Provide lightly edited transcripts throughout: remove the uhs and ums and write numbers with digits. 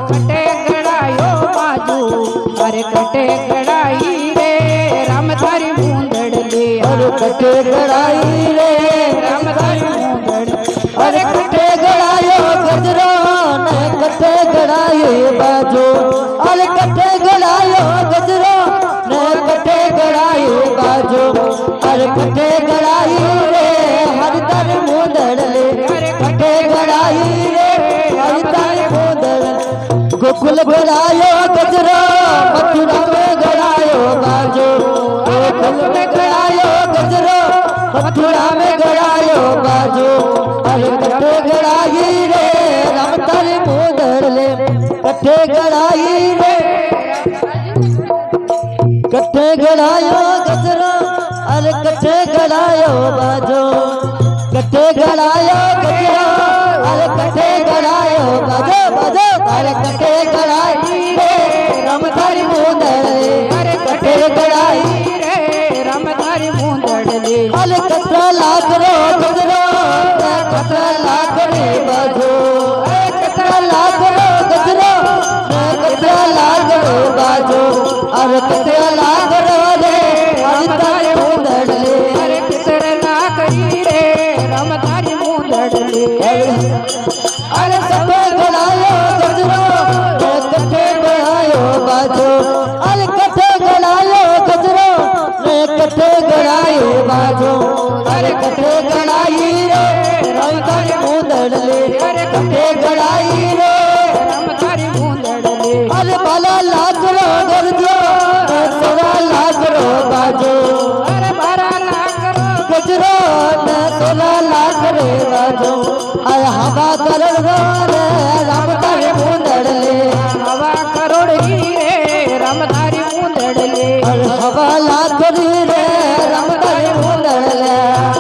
कटे गड़ायो बाजू अरे कटे गड़ाई रे राम थारी मुंदड़ ले अरे कटे गड़ाई रे राम थारी मुंदड़ अरे कटे गड़ायो गजरो ने कटे गड़ायो बाजू अरे कटे गड़ायो गजरो ने कटे गड़ायो बाजू अरे कटे गड़ाई रे हर तर मुंदड़ ले कटे गड़ाई रे हर तर मुंदड़ गोकुल गड़ायो गजरो मथुरा में गड़ायो बाजू गोकुल में गड़ायो गजरो मथुरा में गड़ायो बाजू अरे कटे गड़ाई रे राम तारे मुंदड़ ले कटे गड़ाई रे कटे गड़ायो गजरो अरे कटे गड़ायो बाजू कटे गड़ायो गजरो अरे कटे गड़ायो बाजू बाजू अरे कटे गड़ाई रे राम तारे मुंदड़ ले अरे कटे गड़ाई रे राम थारी मुंदड़ ले अरे कटरा लाख रो गजरो कटरा लाख रे बाजू कटरा लाख रो गजरो कटरा लाख रो बाजू अरे कटरा लाख रो रे हरि तारे मुंदड़ ले अरे कितर लाख रे राम थारी मुंदड़ ले अरे कटे गड़ायो गजरो कटे गड़ायो बाजू अरे कटे गड़ायो गजरो कटे गड़ायो बाजू अरे कटे गड़ाई रे राम तारे मुंदड़ ले अरे कटे गड़ाई रे राम थारी मुंदड़ ले अरे बाला लाख रो गजरो सोला लाख रो बाजू अरे 12 लाख रो गजरो ने 16 लाख रे बाजू अरे हवा कर रो रे राम तारे मुंदड़ ले हवा करोड़ रे राम थारी मुंदड़ ले अरे हवा लाख रे राम तारे मुंदड़ ले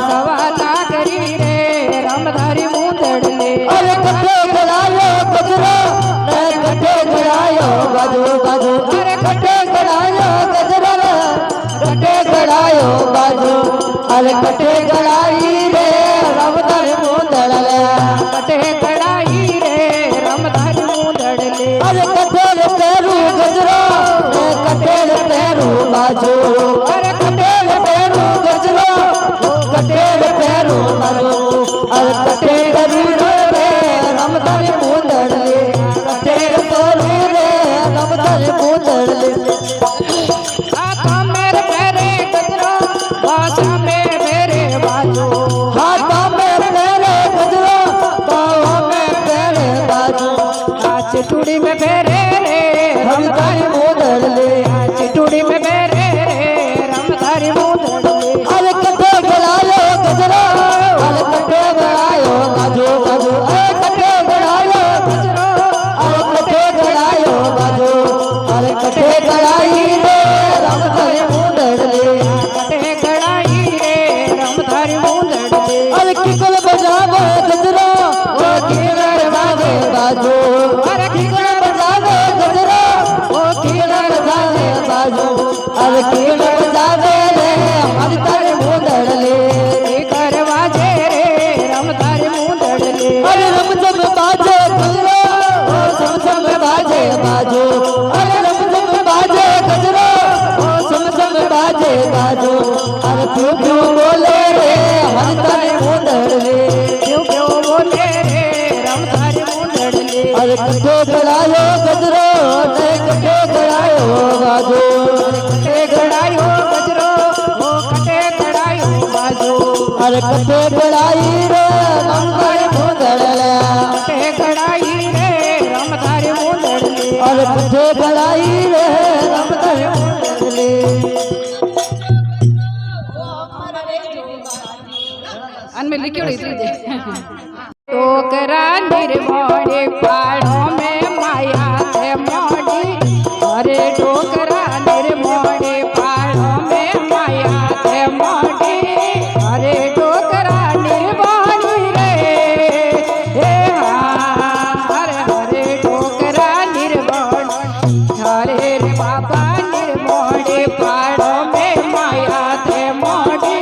1.25 लाख रे राम थारी मुंदड़ ले अरे कटे गड़ायो गजरो ने कटे गड़ायो बाजू बाजू अरे कटे गड़ायो गजरो कटे गड़ायो बाजू अरे कटे गड़ाई रे राम तारे मुंदड़ ले कटे गड़ाई रे राम थारी मुंदड़ ले अरे कटे पैरू गजरो ने कटे पैरू बाजू अरे कटे पैरू गजरो कटे पैरू बाजू अरे कटे गरीब रे राम तारे मुंदड़ ले कटे पैरू रे राम तारे मुंदड़ ले हाथा मेरे पैरे गजरो बाजा में मेरे बाजू हाथा में पैरे गजरो बाहों में पैरे बाजू चिटुड़ी में फेरे रे हम तारे मुंदड़ ले चिटुड़ी में फेरे रे राम थारी मुंदड़ ले अरे कटे गड़ायो गजरो अरे कटे गड़ायो बाजू बाजू अरे कटे गड़ायो गजरो अरे कटे गड़ायो बाजू अरे कटे गड़ाई रे राम तारे मुंदड़ ले कटे गड़ाई रे राम थारी मुंदड़ ले अरे किकल बजावे गजरो ओ किकल बजावे बाजू अरे किकल बजावे गजरो ओ किकल बजावे बाजू अरे किकल बजावे रे हरि तारे मुंदड़ ले करवाजे रे राम थारी मुंदड़ ले अरे रम जम बाजे गजरो ओ सम सम बाजे बाजू अरे रम जम बाजे गजरो ओ सम सम बाजे बाजू अरे क्यों क्यों बोले रे हरि तारे मुंदड़ ले क्यों क्यों बोले रे राम थारी मुंदड़ ले अरे कटे गड़ायो गजरो ने कटे गड़ायो बाजू कटे गड़ायो गजरो ओ कटे गड़ायो बाजू अरे कटे गड़ाई रे राम तारे मुंदड़ ले कटे गड़ाई रे राम थारी मुंदड़ ले अरे कटे गड़ाई रे राम तारे मुंदड़ ले अनमें लिखियो इतनी टोकरा निर्मोड़ी पहाड़ों में माया से मोड़ी अरे टोकरा निर्मोड़ी पहाड़ों में माया से मोड़ी अरे टोकरा निर्मोड़ी रे हे हरे हरे टोकरा निर्मोड़ी हरे रे बाबा निर्मोड़ी पहाड़ों में माया से मोड़ी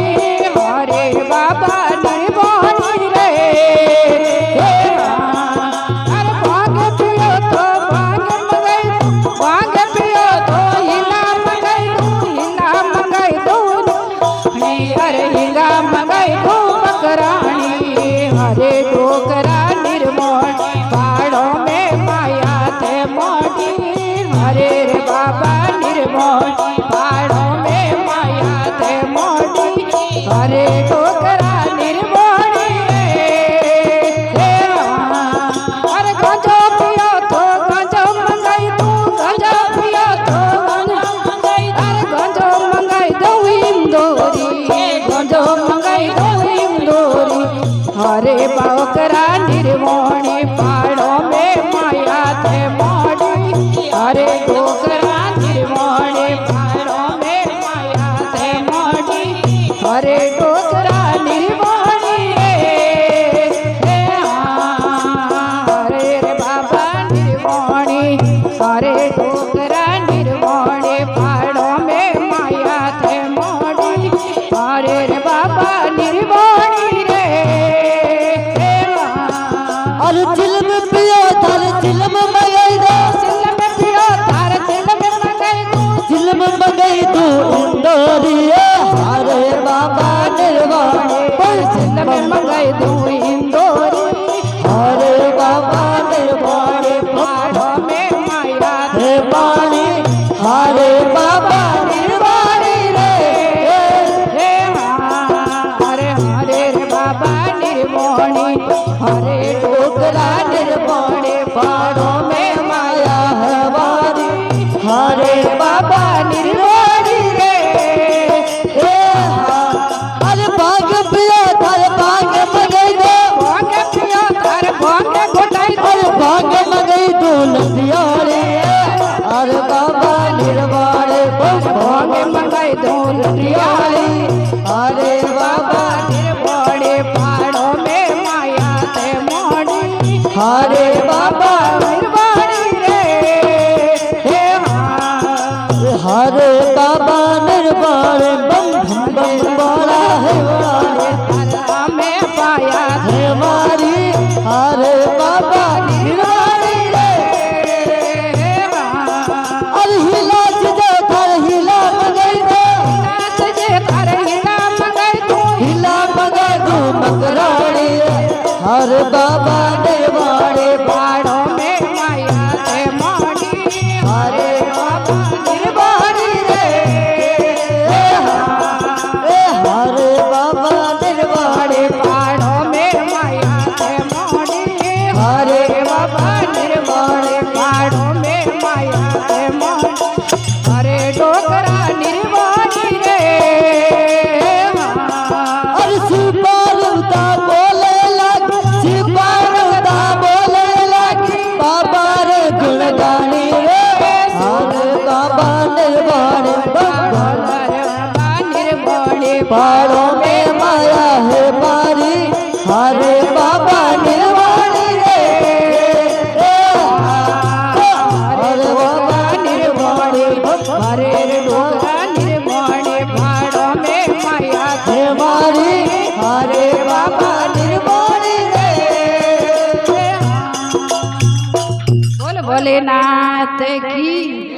हरे बाबा निर्मोड़ी रे हे हरे भाग हरे डोकरा निर्वाणे पहाड़ों में माया थे मोड़ी हरे रे बाबा निर्वाणी रे अरे चिलम पियो थारे चिलम मगाई दो चिलम पियो थारे चिलम मंगाई तू चिलम मगाई तू इंदौरिया हरे बाबा निर्वाणे चिलम मंगाई तू इंदौरी हरे बाबा निर्वाणे पहाड़ों में माया थे पानी हरे बाबा निर्वाणी रे हे हरे हरे रे बाबा निर्वाणी हरे डोकरा निर्वाणे पहाड़ों में माया हमारी हरे बाबा निर्वाणी रे अरे भाग्य पिया थारे भाग्य मगई दो भाग्य पियो तार भाग्य घोटाई अरे भाग्य मगई दो नदियारे अरे बाबा निर्वाणे भाग्य मंगाई दो लटियाली हरे बाबा निर्वाणे पहाड़ों में माया थे मोड़ी हरे बाबा निर्वाणी रे हे हरे बाबा निर्वाण बम बम बम बोला है में पाया हे मारी हरे बाबा निर्वाणी रे अरे हिला जो थर हिला मगई दो हिला मगई दो मकराणी हरे बाबा निर्वाणे पहाड़ों में माया थे मोड़ी हरे बाबा निर्वाणी रे हरे बाबा निर्वाणे पहाड़ों में माया थे मोड़ी हरे बाबा निर्वाणे पहाड़ों में माया थे मोड़ी हरे डोकरा निर्वाणी रे अरे सिपारुता बोले लग सिपारुता बोले लग बाबा रे गुणगानी रे हरे बाबा निर्वाणे बाबा निर्वाणे पहाड़ों में माया है मारी हरे बाबा निर्वाणी रे हरे बाबा निर्वाणे हरे डोकरा निर्वाणे पहाड़ों में माया थे है मारी हरे बाबा निर्वाणी रे बोल भोलेनाथ की